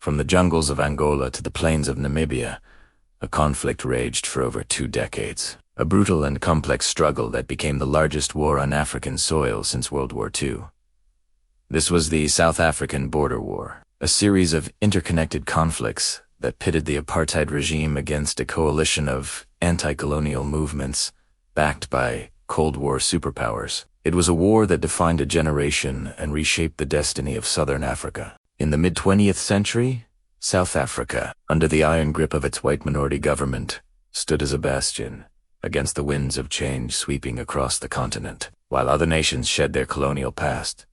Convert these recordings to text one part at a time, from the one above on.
From the jungles of Angola to the plains of Namibia, a conflict raged for over 2 decades. A brutal and complex struggle that became the largest war on African soil since World War II. This was the South African Border War, a series of interconnected conflicts that pitted the apartheid regime against a coalition of anti-colonial movements backed by Cold War superpowers. It was a war that defined a generation and reshaped the destiny of Southern Africa. In the mid-20th century, South Africa, under the iron grip of its white minority government, stood as a bastion against the winds of change sweeping across the continent. While other nations shed their colonial past,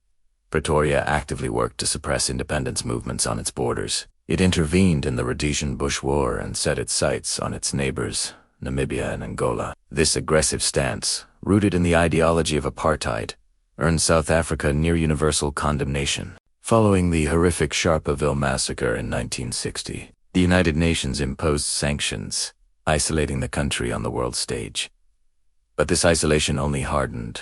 Pretoria actively worked to suppress independence movements on its borders. It intervened in the Rhodesian Bush War and set its sights on its neighbors, Namibia and Angola. This aggressive stance, rooted in the ideology of apartheid, earned South Africa near-universal condemnation. Following the horrific Sharpeville massacre in 1960, the United Nations imposed sanctions, isolating the country on the world stage. But this isolation only hardened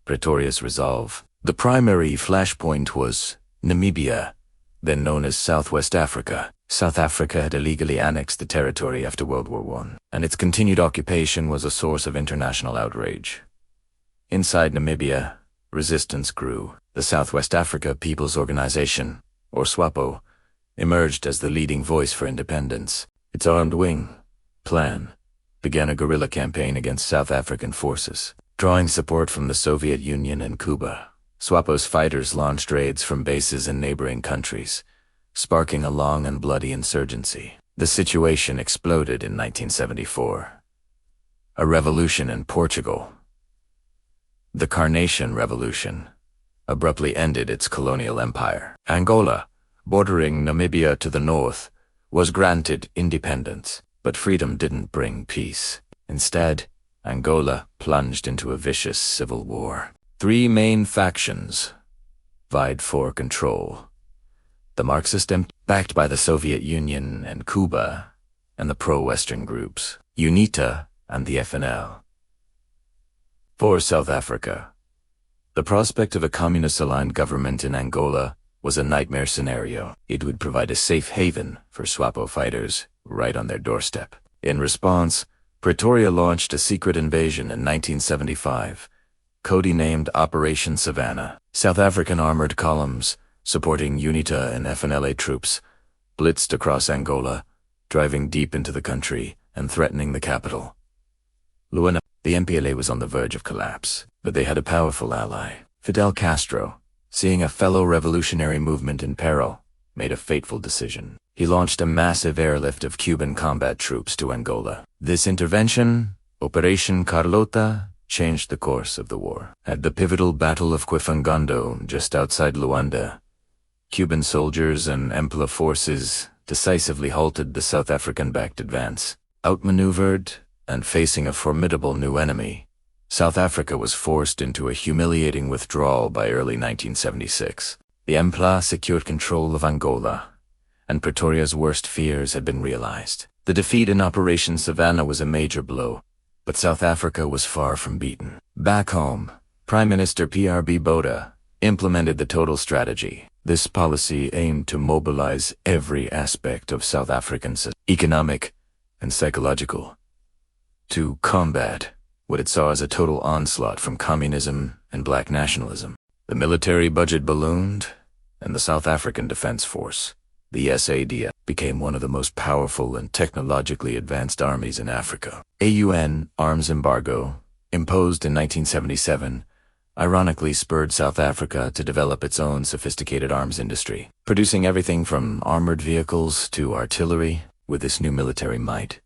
Pretoria's resolve. The primary flashpoint was Namibia, then known as Southwest Africa. South Africa had illegally annexed the territory after World War I, and its continued occupation was a source of international outrage. Inside Namibia, resistance grew. The Southwest Africa People's Organization, or SWAPO, emerged as the leading voice for independence. Its armed wing, Plan, began a guerrilla campaign against South African forces. Drawing support from the Soviet Union and Cuba, SWAPO's fighters launched raids from bases in neighboring countries, sparking a long and bloody insurgency. The situation exploded in 1974. A revolution in Portugal, the Carnation Revolution, abruptly ended its colonial empire. Angola, bordering Namibia to the north, was granted independence, but freedom didn't bring peace. Instead, Angola plunged into a vicious civil war. 3 main factions vied for control: the Marxist empire, backed by the Soviet Union and Cuba, and the pro-Western groups, UNITA and the FNL. For South Africa, the prospect of a communist-aligned government in Angola was a nightmare scenario. It would provide a safe haven for SWAPO fighters right on their doorstep. In response, Pretoria launched a secret invasion in 1975, codenamed Operation Savannah. South African armored columns, supporting UNITA and FNLA troops, blitzed across Angola, driving deep into the country and threatening the capital, Luanda. The MPLA was on the verge of collapse, but they had a powerful ally. Fidel Castro, seeing a fellow revolutionary movement in peril, made a fateful decision. He launched a massive airlift of Cuban combat troops to Angola. This intervention, Operation Carlota, changed the course of the war. At the pivotal Battle of Quifangondo, just outside Luanda, Cuban soldiers and MPLA forces decisively halted the South African-backed advance. Outmaneuvered and facing a formidable new enemy, South Africa was forced into a humiliating withdrawal by early 1976. The MPLA secured control of Angola, and Pretoria's worst fears had been realized. The defeat in Operation Savannah was a major blow, but South Africa was far from beaten. Back home, Prime Minister PRB Botha implemented the total strategy. This policy aimed to mobilize every aspect of South African economic and psychological to combat what it saw as a total onslaught from communism and black nationalism. The military budget ballooned, and the South African Defense Force, the SADF, became one of the most powerful and technologically advanced armies in Africa. A UN arms embargo, imposed in 1977, ironically spurred South Africa to develop its own sophisticated arms industry, producing everything from armored vehicles to artillery. With this new military might,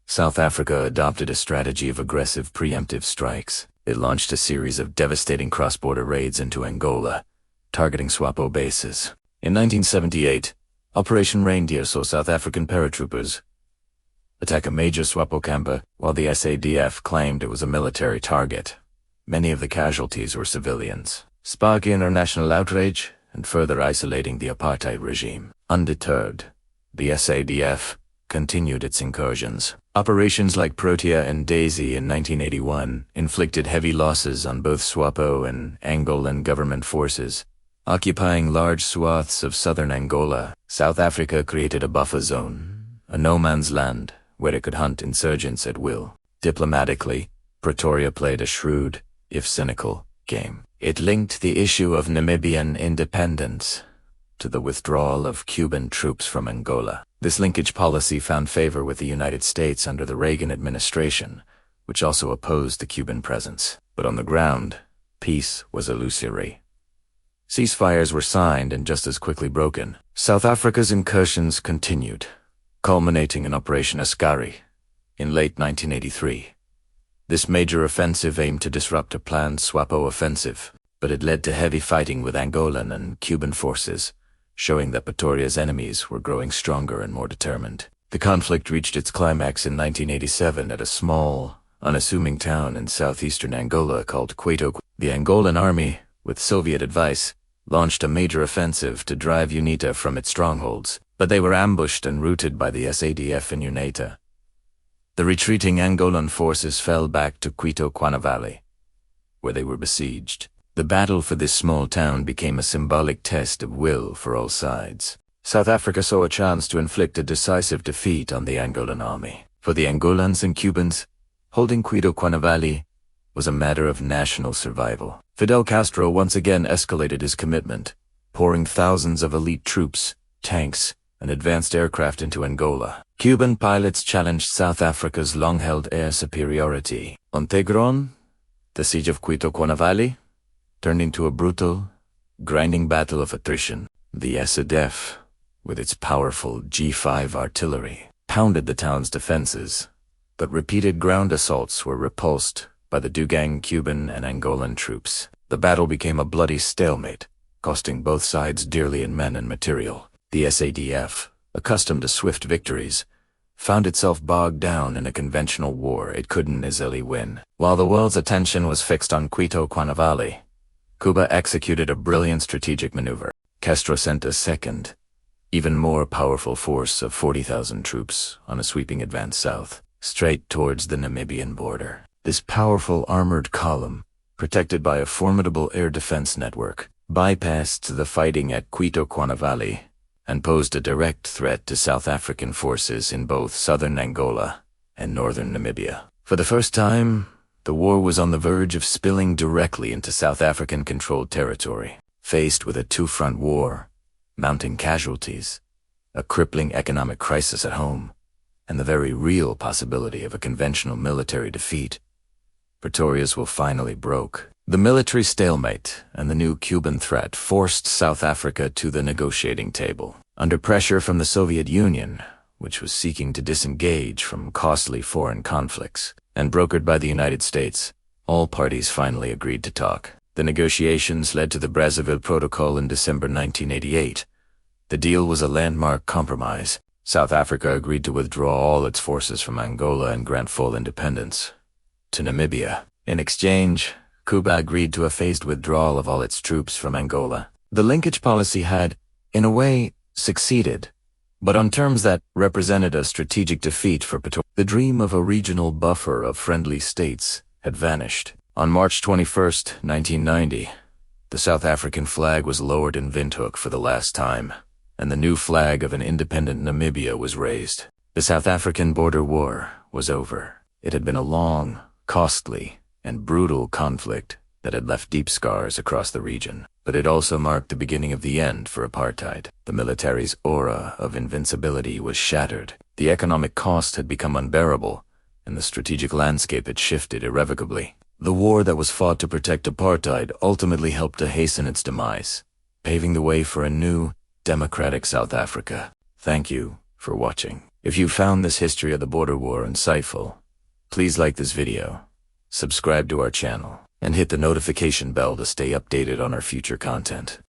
South Africa adopted a strategy of aggressive preemptive strikes. It launched a series of devastating cross-border raids into Angola, targeting SWAPO bases. In 1978, Operation Reindeer saw South African paratroopers attack a major SWAPO camp, while the SADF claimed it was a military target. Many of the casualties were civilians, sparking international outrage and further isolating the apartheid regime. Undeterred, the SADF continued its incursions. Operations like Protea and Daisy in 1981 inflicted heavy losses on both SWAPO and Angolan government forces, occupying large swaths of southern Angola. South Africa created a buffer zone, a no-man's land, where it could hunt insurgents at will. Diplomatically, Pretoria played a shrewd, if cynical, game. It linked the issue of Namibian independence to the withdrawal of Cuban troops from Angola. This linkage policy found favor with the United States under the Reagan administration, which also opposed the Cuban presence. But on the ground, peace was illusory. Ceasefires were signed and just as quickly broken. South Africa's incursions continued, culminating in Operation Askari in late 1983. This major offensive aimed to disrupt a planned SWAPO offensive, but it led to heavy fighting with Angolan and Cuban forces, showing that Pretoria's enemies were growing stronger and more determined. The conflict reached its climax in 1987 at a small, unassuming town in southeastern Angola called Quito. The Angolan army, with Soviet advice, launched a major offensive to drive UNITA from its strongholds, but they were ambushed and routed by the SADF in UNITA. The retreating Angolan forces fell back to Quito Valley, where they were besieged. The battle for this small town became a symbolic test of will for all sides. South Africa saw a chance to inflict a decisive defeat on the Angolan army. For the Angolans and Cubans, holding Quito Valley was a matter of national survival. Fidel Castro once again escalated his commitment, pouring thousands of elite troops, tanks, and advanced aircraft into Angola. Cuban pilots challenged South Africa's long-held air superiority. On Tigron, the siege of Quito Valley turned into a brutal, grinding battle of attrition. The SADF, with its powerful G5 artillery, pounded the town's defenses, but repeated ground assaults were repulsed by the Dugang Cuban and Angolan troops. The battle became a bloody stalemate, costing both sides dearly in men and material. The SADF, accustomed to swift victories, found itself bogged down in a conventional war it couldn't easily win. While the world's attention was fixed on Quito Valley, Cuba executed a brilliant strategic maneuver. Castro sent a second, even more powerful force of 40,000 troops on a sweeping advance south, straight towards the Namibian border. This powerful armored column, protected by a formidable air defense network, bypassed the fighting at Quito Valley and posed a direct threat to South African forces in both southern Angola and northern Namibia. For the first time, the war was on the verge of spilling directly into South African-controlled territory. Faced with a two-front war, mounting casualties, a crippling economic crisis at home, and the very real possibility of a conventional military defeat, Pretoria's will finally broke. The military stalemate and the new Cuban threat forced South Africa to the negotiating table. Under pressure from the Soviet Union, which was seeking to disengage from costly foreign conflicts, and brokered by the United States, all parties finally agreed to talk. The negotiations led to the Brazzaville Protocol in December 1988. The deal was a landmark compromise. South Africa agreed to withdraw all its forces from Angola and grant full independence to Namibia. In exchange, Cuba agreed to a phased withdrawal of all its troops from Angola. The linkage policy had, in a way, succeeded, but on terms that represented a strategic defeat for Pretoria. The dream of a regional buffer of friendly states had vanished. On March 21, 1990, the South African flag was lowered in Windhoek for the last time, and the new flag of an independent Namibia was raised. The South African border war was over. It had been a long, costly, and brutal conflict that had left deep scars across the region, but it also marked the beginning of the end for apartheid. The military's aura of invincibility was shattered. The economic cost had become unbearable, and the strategic landscape had shifted irrevocably. The war that was fought to protect apartheid ultimately helped to hasten its demise, paving the way for a new, democratic South Africa. Thank you for watching. If you found this history of the border war insightful, please like this video, subscribe to our channel, and hit the notification bell to stay updated on our future content.